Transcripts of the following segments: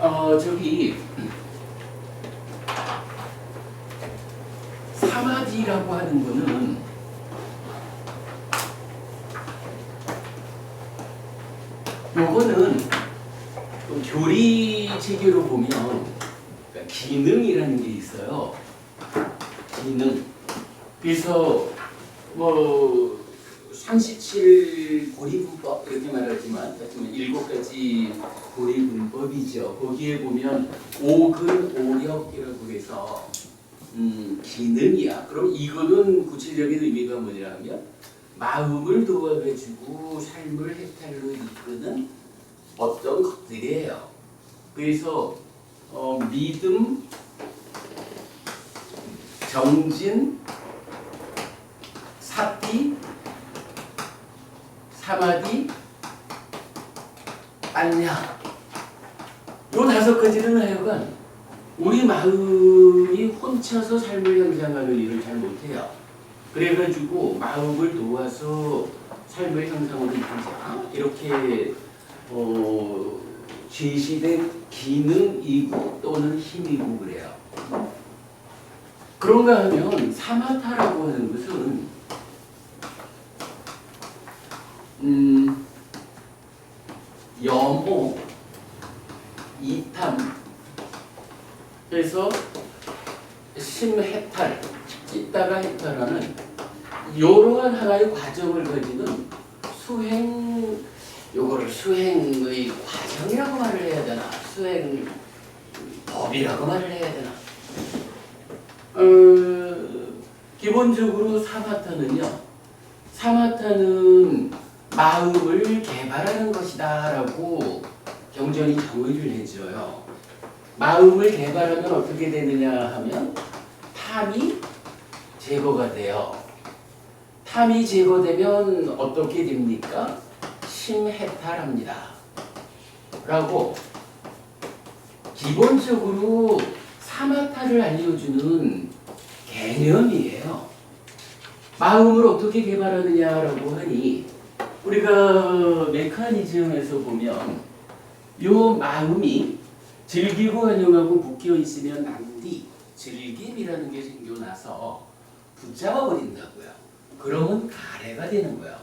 저기 사마디라고 하는 거는 요거는 교리 체계로 보면 그러니까 기능이라는 게 있어요. 기능. 그래서 뭐 37 고리분법 이렇게 말하지만 하지만 7가지 고리분법이죠. 거기에 보면 오근 오력이라고 해서 기능이야. 그럼 이거는 구체적인 의미가 뭐냐면 마음을 도와가지고 삶을 해탈로 이끄는 어떤 것들이에요. 그래서 믿음, 정진, 사티, 사마디, 안냐, 요 5가지는 하여간 우리 마음이 혼자서 삶을 형성하는 일을 잘 못해요. 그래가지고 마음을 도와서 삶을 형성으로 이끌자 이렇게 제시된 기능이고 또는 힘이고 그래요. 그런가 하면 사마타라고 하는 것은 염오, 이탐, 그래서 심해탈, 찢다가 해탈하는 이러한 하나의 과정을 가지는 수행, 요거를 수행의 과정이라고 말을 해야 되나, 수행법이라고 말을 해야 되나. 기본적으로 사마타는 마음을 개발하는 것이다라고 경전이 정의를 해줘요. 마음을 개발하면 어떻게 되느냐 하면 탐이 제거가 돼요. 탐이 제거되면 어떻게 됩니까? 심해탈합니다. 라고 기본적으로 사마타를 알려주는 개념이에요. 마음을 어떻게 개발하느냐라고 하니 우리가 메커니즘에서 보면 요 마음이 즐기고 환영하고 묶여 있으면 난디, 즐김이라는 게 생겨나서 붙잡아 버린다고요. 그러면 가래가 되는 거예요.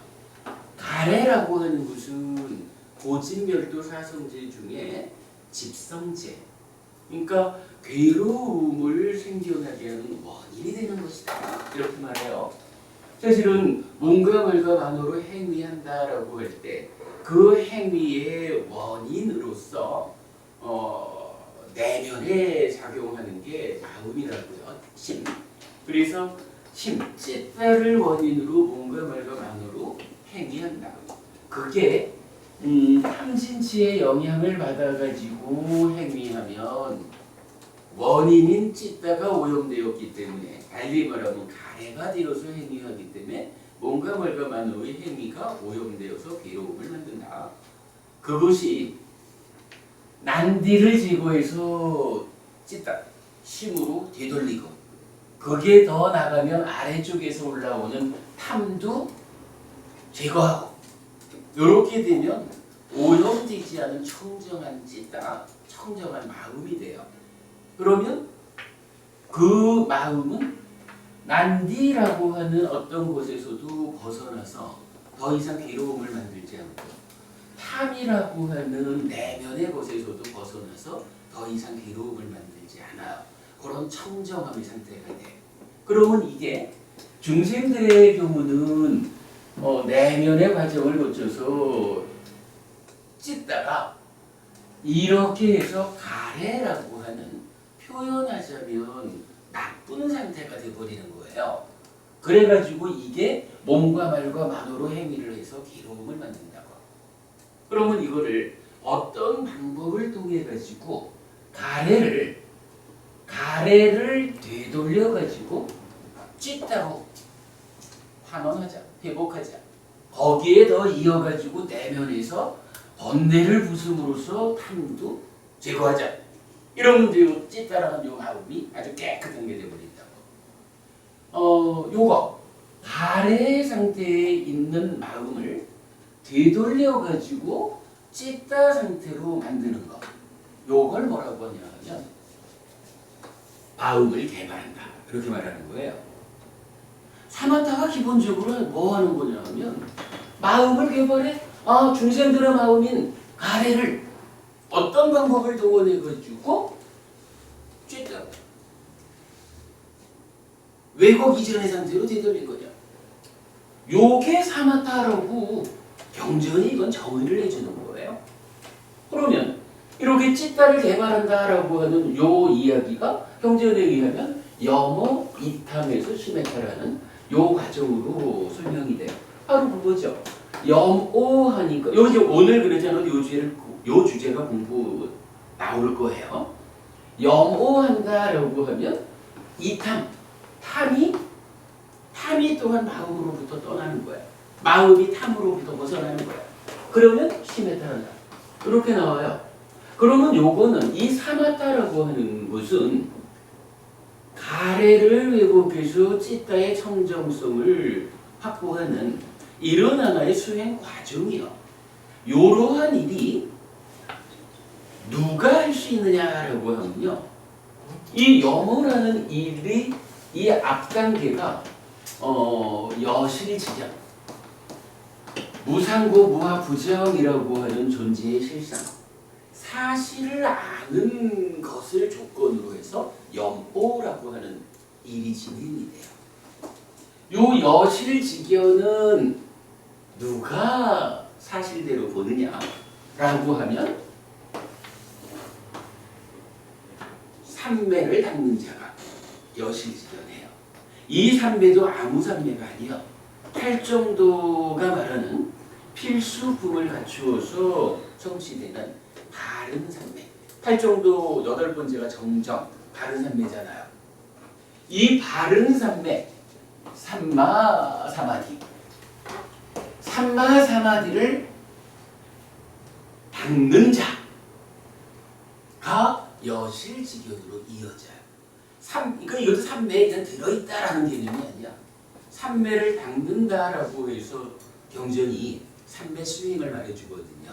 가래라고 하는 것은 고진멸도 사성제 중에 집성제, 그러니까 괴로움을 생겨나게 하는 원인이 되는 것이다. 이렇게 말해요. 사실은 뭔가 말과 만으로 행위한다라고 할 때 그 행위의 원인으로서 내면에 작용하는 게 마음이라고요. 심. 그래서 찜짓다를 원인으로 뭔가 말과 만으로 행위한다. 그게 탐진치의 영향을 받아가지고 행위하면 원인인 찢다가 오염되었기 때문에 달리 말하면 가래가 되어서 행위하기 때문에 뭔가 말과 만으로의 행위가 오염되어서 괴로움을 만든다. 그것이 난디를 제거해서 찢다, 심으로 되돌리고 거기에 더 나가면 아래쪽에서 올라오는 탐도 제거하고 이렇게 되면 오염되지 않은 청정한 찢다, 청정한 마음이 돼요. 그러면 그 마음은 난디라고 하는 어떤 곳에서도 벗어나서 더 이상 괴로움을 만들지 않고 탐이라고 하는 내면의 곳에서도 벗어나서 더 이상 괴로움을 만들지 않아요. 그런 청정함의 상태가 돼. 그러면 이게 중생들의 경우는 내면의 과정을 거쳐서 찢다가 이렇게 해서 가래라고 하는 표현하자면 나쁜 상태가 돼버리는 거예요. 그래가지고 이게 몸과 말과 만으로 행위를 해서 괴로움을 만든다고. 그러면 이거를 어떤 방법을 통해 가지고 가래를 되돌려 가지고 찢다로 환원하자, 회복하자. 거기에 더 이어가지고 내면에서 번뇌를 부숨으로써 탐도 제거하자. 이러면 요 찢다라는 요 마음이 아주 깨끗한 게 되어버린다고. 요거 가래 상태에 있는 마음을 되돌려 가지고 찢다 상태로 만드는 거. 요걸 뭐라고 하냐 하면 마음을 개발한다. 그렇게 말하는 거예요. 사마타가 기본적으로 뭐 하는 거냐 하면 마음을 개발해. 중생들의 마음인 가래를 어떤 방법을 동원해 가지고 쬐다 왜곡 이전의 상태로 되돌린 거냐. 요게 사마타라고 경전이 이건 정의를 해주는 거예요. 그러면 이렇게 찌따를 개발한다라고 하는 요 이야기가 경전에 의하면 염어 이탐에서 시메타라는 요 과정으로 설명이 돼요. 바로 그거죠. 염오하니까 요 이제 오늘 그랬잖아요. 요 주제가 공부 나올 거예요. 염오한다라고 하면 이탐, 탐이 또한 마음으로부터 떠나는 거예요. 마음이 탐으로부터 벗어나는 거예요. 그러면 시메타한다. 이렇게 나와요. 그러면 요거는 이 사마타라고 하는 것은 가래를 왜곡해서 찌따의 청정성을 확보하는 이런 하나의 수행 과정이요. 이러한 일이 누가 할 수 있느냐라고 하면요. 이 염어라는 일이 이 앞단계가 여실지경 무상고 무하부정이라고 하는 존재의 실상 사실을 아는 것을 조건으로 해서 염오라고 하는 일이 진행이 돼요. 요 여실지견은 누가 사실대로 보느냐라고 하면 삼매를 닦는 자가 여실지견해요. 이 삼매도 아무 삼매가 아니요. 팔정도가 말하는 필수품을 갖추어서 성취되는 바른 삼매. 팔정도 8번째가 정정, 바른 삼매잖아요. 이 바른 삼매, 삼마 사마디. 삼마 사마디를 닦는 자가 여실지견으로 이어져요. 그러니까 이것도 삼매에 그냥 들어있다라는 개념이 아니야. 삼매를 닦는다라고 해서 경전이 삼매 수행을 말해주거든요.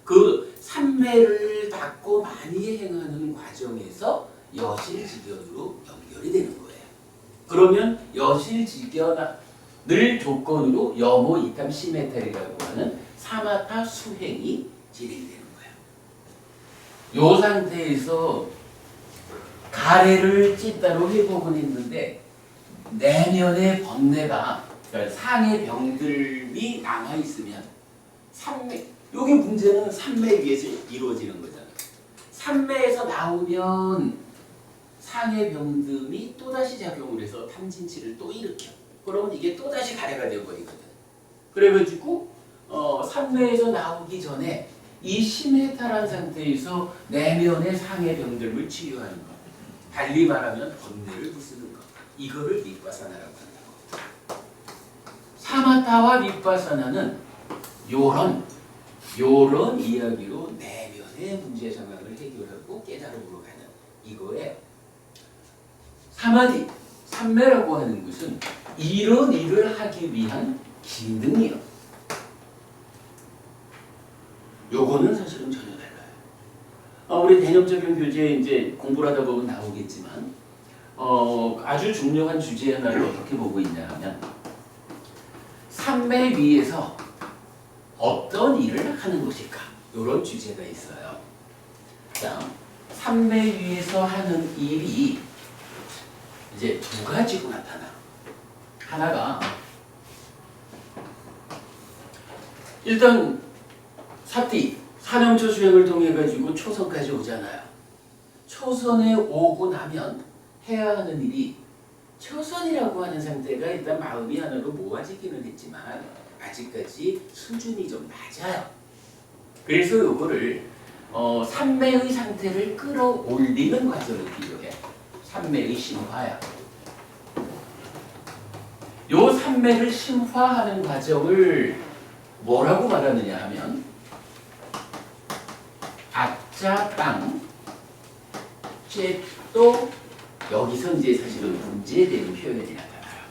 그 삼매를 닦고 많이 행하는 과정에서 여실지견으로 연결이 되는 거예요. 그러면 여실지견을 조건으로 염오 이탐 시메탈이라고 하는 사마타 수행이 진행되는 거예요. 요 상태에서 가래를 찌따로 회복은 했는데 내면의 번뇌가 그러니까 상의 병들이 남아 있으면 삼매 여기 문제는 삼매 위에서 이루어지는 거잖아요. 삼매에서 나오면 상의 병듦이 또다시 작용을 해서 탐진치를 또 일으켜. 그러면 이게 또다시 가래가 되어버리거든. 그래가지고 삼매에서 나오기 전에 이 시메타란 상태에서 내면의 상의 병듦을 치유하는 것. 달리 말하면 번뇌를 부수는 것. 이거를 밑바사나라고 한다고. 사마타와 밑바사나는 요런 이야기로 내면의 문제 상황을 해결하고 깨달음으로 가는 이거예요. 사마디, 삼매라고 하는 것은 이런 일을 하기 위한 기능이요. 요거는 사실은 전혀 달라요. 우리 개념적인 교재에 이제 공부를 하다 보면 나오겠지만 아주 중요한 주제 하나를 어떻게 보고 있냐 하면 삼매 위에서 어떤 일을 하는 것일까? 이런 주제가 있어요. 자, 삼매 위에서 하는 일이 이제 두 가지로 나타나. 하나가 일단 사티, 사념처 수행을 통해 가지고 초선까지 오잖아요. 초선에 오고 나면 해야 하는 일이 초선이라고 하는 상태가 일단 마음이 하나로 모아지기는 했지만 아직까지 수준이 좀 낮아요. 그래서 요거를 삼매의 상태를 끌어올리는 과정이 필요해. 삼매의 심화야. 요 삼매를 심화하는 과정을 뭐라고 말하느냐 하면 아짜땅 째또 여기서 이제 사실은 문제되는 표현이 나타나요.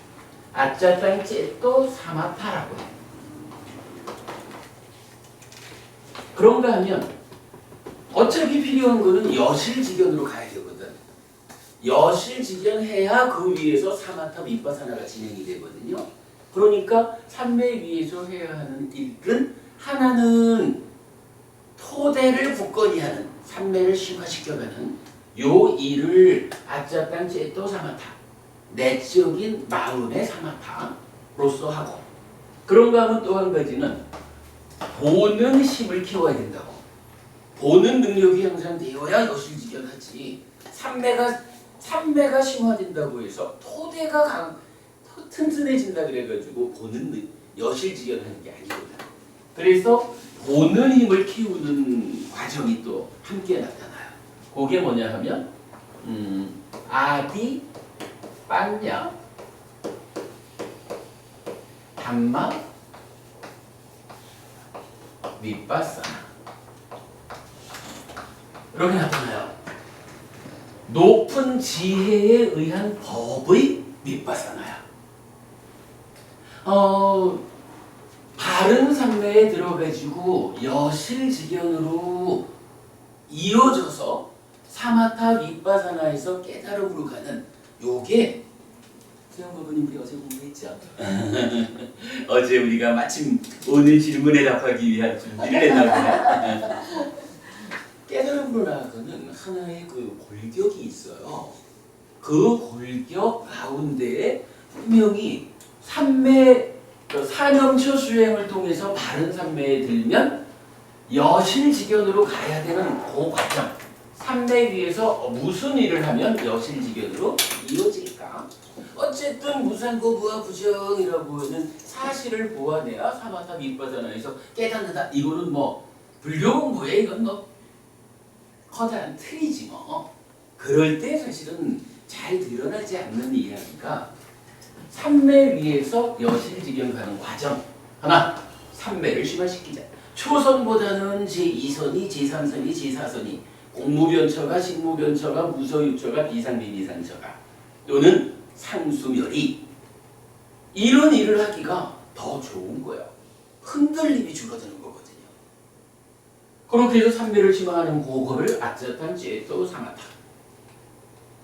아짜땅 째또 사마타라고 해요. 그런가 하면 어차피 필요한 거는 여실직연으로 가야 되거든. 여실직연해야 그 위에서 사마타 윗바사나가 진행이 되거든요. 그러니까 산매 위에서 해야 하는 일은 하나는 토대를 굳건히 하는 산매를 심화시켜가는 요 일을 아짜땅 째또 사마타 내적인 마음의 사마타로서 하고, 그런가 하면 또 한 가지는 보는 힘을 키워야 된다고. 보는 능력이 향상되어야 여실직연하지. 산매가 심화된다고 해서 토대가 튼튼해진다 그래가지고 여실직연하는 게 아니거든. 그래서 보는 힘을 키우는 과정이 또 함께 나타나요. 그게 뭐냐 하면 아디, 빠냐, 담마, 윗바사나 이렇게 나타나요. 높은 지혜에 의한 법의 윗바사나야. 바른 산매에 들어가지고 여실직연으로 이어져서 사마타 윗바사나에서 깨달음으로 가는 요게 세영 부부님 우리 어제 공부했죠? 어제 우리가 마침 오늘 질문에 답하기 위한 준비를 했나 보네. 깨달음으로 나아가는 하나의 그 골격이 있어요. 그 골격 가운데에 분명히 사명처 수행을 통해서 바른 산매에 들면 여실직연으로 가야 되는 그 과정, 산매 위에서 무슨 일을 하면 여실직연으로 이어질까? 어쨌든 무상거부와 부정이라고 하는 사실을 보아내야 사마타 윗바사나에서 깨닫는다. 이거는 뭐 불교 공부에 이건 뭐 커다란 틀이지 뭐. 그럴 때 사실은 잘 드러나지 않는 이야기가 산매 위에서 여실직연 가는 과정. 하나, 산매를 심화시키자. 초선보다는 제2선이, 제3선이, 제4선이, 공무변처가, 식무변처가, 무서유처가, 비상비비상처가 또는 상수멸이 이런 일을 하기가 더 좋은 거야. 흔들림이 줄어드는 거거든요. 그렇게 해서 산매를 심화하는 그거를 아짜탄 째또 사마타,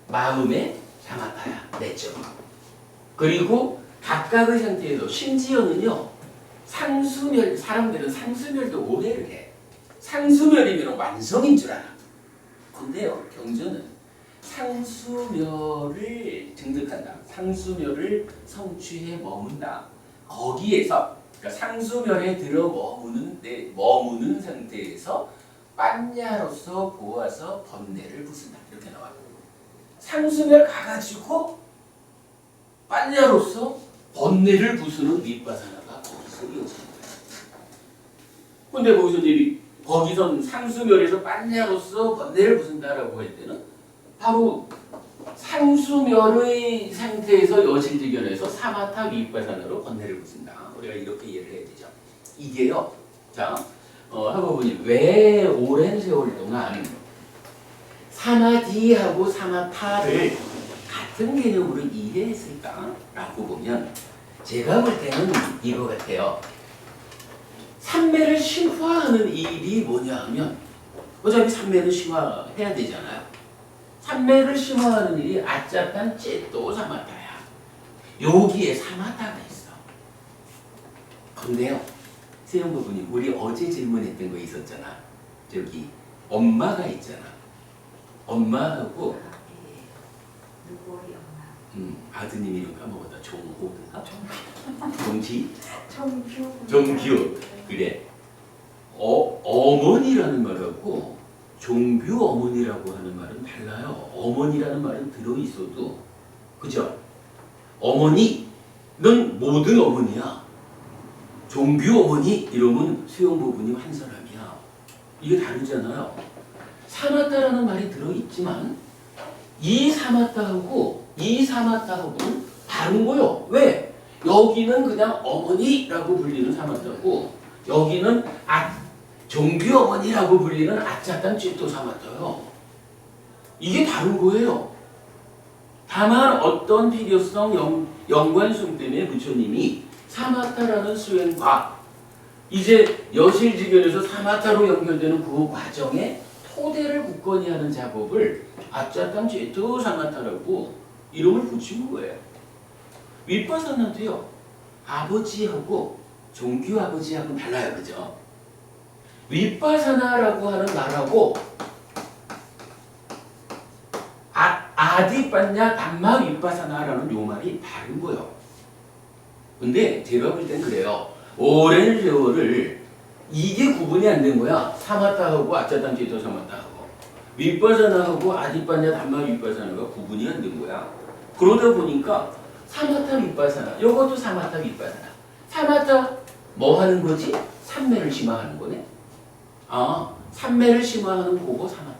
마음의 사마타야, 내적. 그리고 각각의 상태에서 심지어는요, 상수멸, 사람들은 상수멸도 오해를 해. 상수멸이면 완성인 줄 알아. 근데요, 경전은 상수멸을 증득한다. 상수멸을 성취해 머문다. 거기에서 그러니까 상수멸에 들어 머무는 상태에서 빠냐로서 보아서 번뇌를 부순다. 이렇게 나와요. 상수멸 가가지고 빠냐로서 번뇌를 부수는 윗바사나가 거기서 이어지는 거예요. 근데 거기선 상수멸에서 빠냐로서 번뇌를 부순다라고 할 때는 바로 상수멸의 상태에서 여실직연에서 사마타 윗바사나로 번뇌를 부순다. 우리가 이렇게 이해를 해야 되죠. 이게요. 자, 학부모님 왜 오랜 세월 동안 사마디하고 사마타를 같은 개념으로 이해했을까라고 보면 제가 볼 때는 이거 같아요. 산매를 심화하는 일이 뭐냐 하면 어차피 산매를 심화해야 되잖아요. 산매를 심화하는 일이 아짜탄 째또 사마타야. 여기에 사마타가 있어. 근데요, 세영 부부님 우리 어제 질문했던 거 있었잖아. 저기 엄마가 있잖아. 엄마하고 아드님 이름 까먹었다. 정규. 그래. 어머니라는 말하고 종규 어머니라고 하는 말은 달라요. 어머니라는 말은 들어있어도, 그죠? 어머니는 모든 어머니야. 종규 어머니 이러면 수영 부부님 한 사람이야. 이게 다르잖아요. 사마타라는 말이 들어있지만 이 사마타하고는 다른 거요. 왜? 여기는 그냥 어머니라고 불리는 사마타고 여기는 종규 어머니라고 불리는 아짜탄 찌또 사마타요. 이게 다른 거예요. 다만 어떤 필요성, 연관성 때문에 부처님이 사마타라는 수행과 이제 여실직연에서 사마타로 연결되는 그 과정에 토대를 굳건히 하는 작업을 아짜땅 제토 사마타라고 이름을 붙인 거예요. 윗바사나도요, 아버지하고 종교 아버지하고는 달라요, 그죠? 윗바사나라고 하는 말하고 아디빠냐 담마 윗바사나라는 요 말이 다른 거예요. 근데 제가 볼 땐 그래요. 오랜 세월을 이게 구분이 안 된 거야. 사마타하고 아짜땅 제토 사마타하고 윗바사나하고 아디빠냐 담마 윗바사나가 구분이 안 된 거야. 그러다 보니까 사마타 윗바사나, 요것도 사마타 윗바사나. 사마타 뭐 하는 거지? 삼매를 심화하는 거네. 아, 삼매를 심화하는 거고 사마타.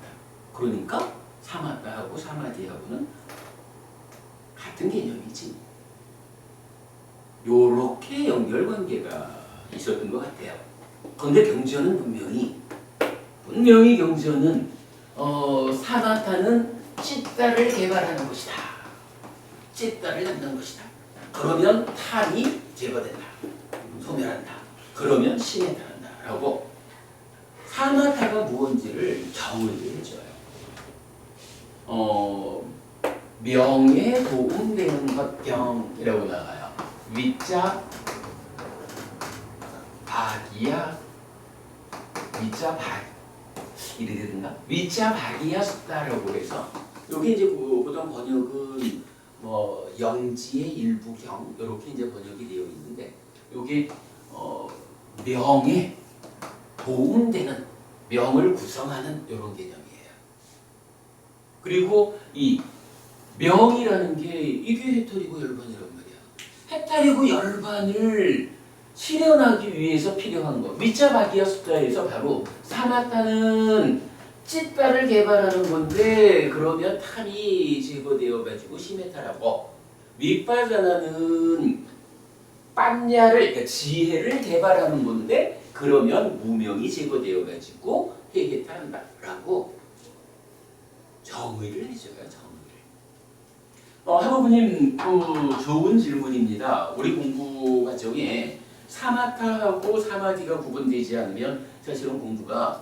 그러니까 사마타하고 사마디하고는 같은 개념이지. 요렇게 연결관계가 있었던 것 같아요. 그런데 경전은 분명히 경전은 사마타는 찌따를 개발하는 것이다. 찌따를 낳는 것이다. 그러면 탈이 제거된다. 소멸한다. 그러면 심해탈한다. 라고 사마타가 무언지를 정의를 해줘요. 명에 도움되는 것 병이라고 나와요. 위자 박이야 위자 박 이래 되든가 위자 박이야 숫다라고 해서 여기 이제 보통 번역은 뭐 영지의 일부경 이렇게 이제 번역이 되어 있는데 여기 명에 도움되는 명을 구성하는 이런 개념이에요. 그리고 이 명이라는 게 이게 해탈이고 열반이란 말이야. 해탈이고 열반을 실현하기 위해서 필요한 거. 미자바기야 숫자에서 바로 사마타는 찌따를 개발하는 건데 그러면 탈이 제거되어 가지고 심해탈하고 윗바자나는 빤야를 그러니까 지혜를 개발하는 건데 그러면 무명이 제거되어 가지고 해탈한다라고 정의를 해줘요. 정의를. 하부부님 좋은 질문입니다. 우리 공부 과정에 사마타하고 사마디가 구분되지 않으면 사실은 공부가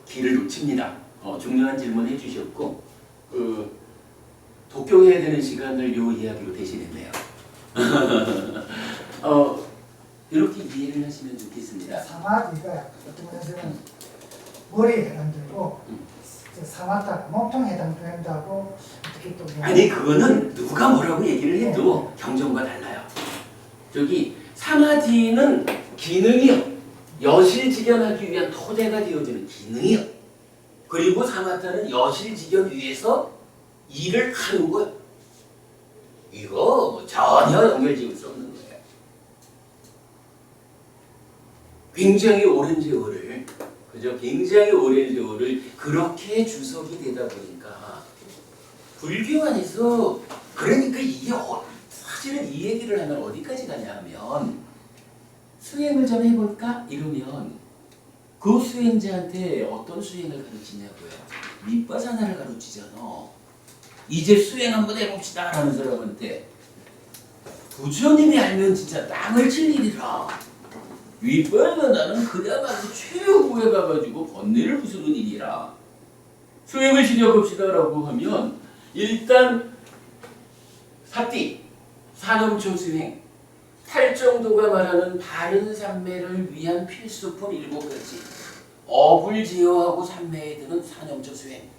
길을 놓칩니다. 중요한 질문 해주셨고 독경해야 되는 시간을 요 이야기로 대신했네요. 이렇게 이해를 하시면 좋겠습니다. 사마디가 어떤 면에서는 머리에 해당되고 사마타가 몸통에 해당된다고 어떻게 또 아니 그거는 누가 뭐라고 얘기를 해도 경전과 달라요. 저기 사마디는 기능이요. 여실직연하기 위한 토대가 되어주는 기능이요. 그리고 사마타는 여실직연 위해서 일을 하는 거예요. 이거 뭐 전혀 연결지을 수 없는 거예요. 굉장히 오랜 세월을 그죠? 굉장히 오랜 세월을 그렇게 주석이 되다 보니까 불교 안에서 그러니까 이게 사실은 이 얘기를 하면 어디까지 가냐 하면 수행을 좀 해볼까? 이러면 그 수행자한테 어떤 수행을 가르치냐고요. 윗바사나를 가르치잖아. 이제 수행 한번 해봅시다 라는 사람한테 부처님이 알면 진짜 땅을 칠 일이라. 윗바사나는 그야말로 최고에 가가지고 번뇌를 부수는 일이라. 수행을 시작합시다 라고 하면 일단 사띠, 사념초 수행, 탈정도가 말하는 바른 삼매를 위한 필수품 7가지 업을 제어하고 삼매에 드는 사념초 수행.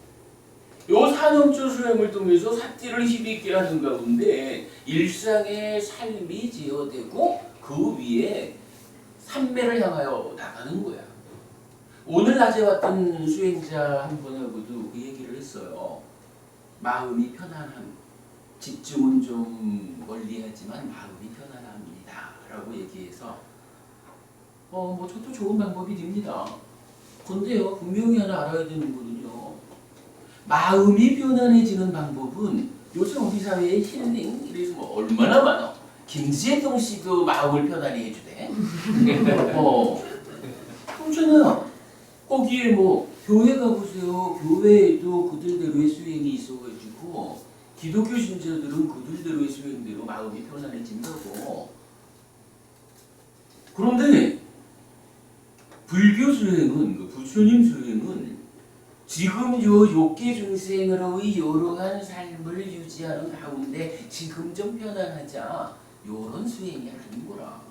요 사념초 수행을 통해서 사띠를 힘있게 하는 가운데 일상의 삶이 제어되고 그 위에 삼매를 향하여 나가는 거야. 오늘 낮에 왔던 수행자 한 분하고도 그 얘기를 했어요. 마음이 편안함. 집중은 좀 멀리하지만 마음이 편안합니다. 라고 얘기해서 뭐 저도 좋은 방법이 됩니다. 근데요 분명히 하나 알아야 되는 거는요. 마음이 편안해지는 방법은 요즘 우리 사회에 힐링 이래서 뭐 얼마나 많아. 김재동 씨도 마음을 편안히 해주대. 그렇잖아요. 거기에 뭐 교회 가보세요. 교회에도 그들대로의 수행이 있어가지고 기독교 신자들은 그들대로의 수행대로 마음이 편안해진다고. 그런데 불교 수행은 그 부처님 수행은 지금 요 욕계 중생으로의 요러한 삶을 유지하는 가운데 지금 좀 편안하자 요런 수행이 아닌 거라.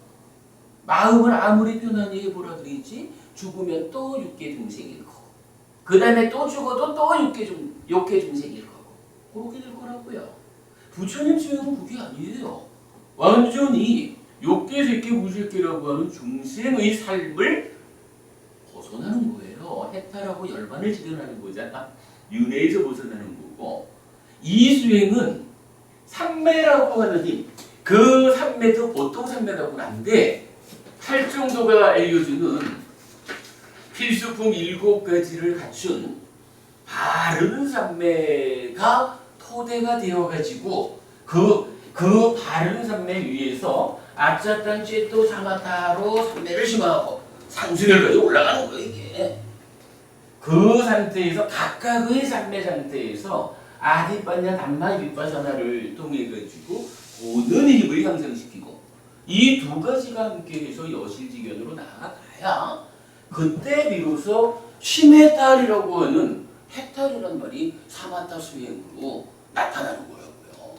마음을 아무리 편안히 해보라 그랬지 죽으면 또 육계 중생일 거고 그 다음에 또 죽어도 또 욕계 중생일 거고 그렇게 될 거라고요. 부처님 수행은 그게 아니에요. 완전히 욕계 색계 무색계라고 하는 중생의 삶을 벗어나는 거예요. 해탈하고 열반을 지견하는 거잖아. 윤회에서 벗어나는 거고 이 수행은 삼매라고 하는 힘, 그 삼매도 보통 삼매라고는 안 돼. 팔정도가 알려주는 필수품 7가지를 갖춘 바른 삼매가 토대가 되어가지고 그 바른 삼매 위에서 아짜땅 쥐또 사마타로 삼매를 심하고 상승을까지 올라가는 거예요. 이게 그 상태에서 각각의 삼매 상태에서 아디빠냐 담마 윗바사나를 통해 가지고 보는 힘을 향상시키고 이 두 가지가 함께해서 여실지견으로 나아가야 그때 비로소 심해탈이라고 하는 해탈이란 말이 사마타 수행으로 나타나는 거라고요.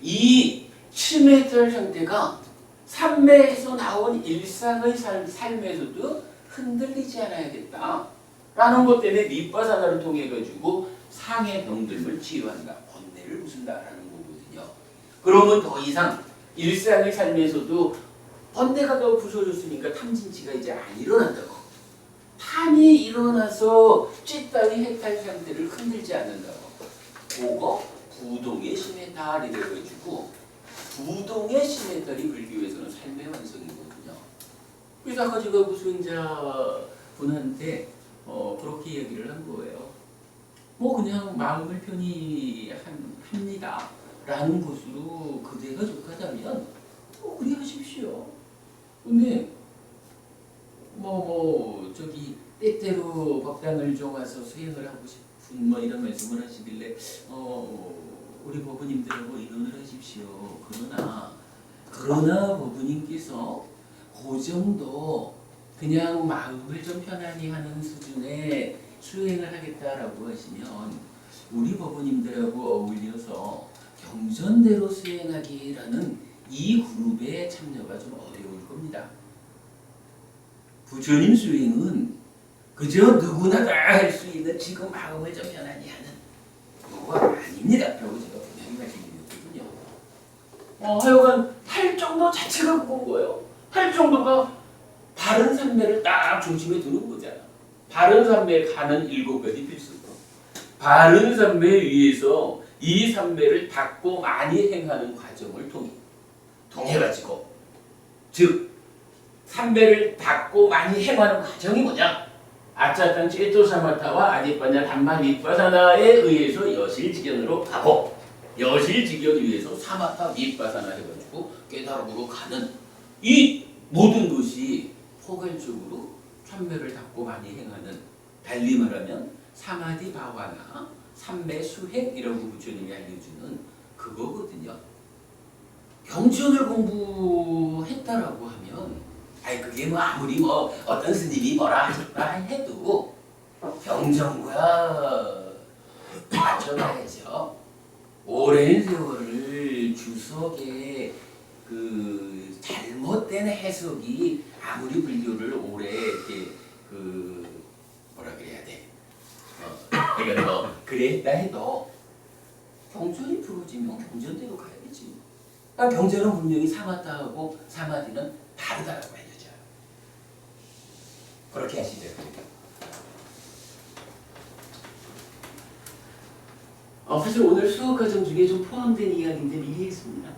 이 심해탈 상태가 삼매에서 나온 일상의 삶에서도 흔들리지 않아야겠다 라는 것 때문에 밑바사나를 통해 가지고 상해 병들을 치유한다, 번뇌를 부순다라는 거거든요. 그러면 더 이상 일상의 삶에서도 번뇌가 더 부서졌으니까 탐진치가 이제 안 일어난다고. 탐이 일어나서 찌따위 해탈 상태를 흔들지 않는다고. 그거 부동의 심해탈이 되어가지고 부동의 심해탈이 불교에서는 삶의 완성이거든요. 그래서 아까 제가 그 수행자 분한테 그렇게 얘기를 한 거예요. 뭐 그냥 마음을 편히 합니다 라는 것으로 그대가 족하다면 그리 하십시오. 근데 저기 때때로 법당을 정와서 수행을 하고 싶은 이런 말씀을 하시길래 우리 법부님들하고 의논을 하십시오. 그러나 법부님께서 그 정도 그냥 마음을 좀 편안히 하는 수준의 수행을 하겠다라고 하시면 우리 법부님들하고 어울려서 경전대로 수행하기라는 이 그룹의 참여가 좀 어려울 겁니다. 부처님 수행은 그저 누구나 다 할 수 있는 지금 마음을 좀 편안히 하는 그거가 아닙니다. 라고 제가 분명히 말씀드렸거든요. 하여간 팔정도 자체가 그건 거예요. 팔정도가 바른 삼매를 딱 중심에 두는 거잖아. 바른 삼매에 가는 7가지 필수품. 바른 삼매 위에서 이 삼매를 닦고 많이 행하는 과정을 통해가지고 즉 삼매를 닦고 많이 행하는 과정이 뭐냐? 아짜땅 찌또사마타와 아디빠냐 담마 윗바사나에 의해서 여실지견으로 가고 여실지견 위에서 사마타 윗바사나 해가지고 깨달음으로 가는 이 모든 것이 포괄적으로 삼매를 닦고 많이 행하는 달리 말하면 사마디 바와나 삼매 수행이라고 부처님이 알려주는 그거거든요. 경전을 공부했다라고 하면 그게 아무리 어떤 스님이 뭐라 하셨다 해도 경전과 맞춰가야죠. 오랜 세월을 주석에 그 잘못된 해석이 아무리 불교를 오래 이렇게 뭐라 그래야 돼? 그러니까 그랬다 해도 경전이 부러지면 경전대로 가야겠지. 경전은 분명히 사마타하고 사마디는 다르다라고 알려져요. 그렇게 하시죠. 사실 오늘 수업 과정 중에 좀 포함된 이야기인데 미리 했습니다.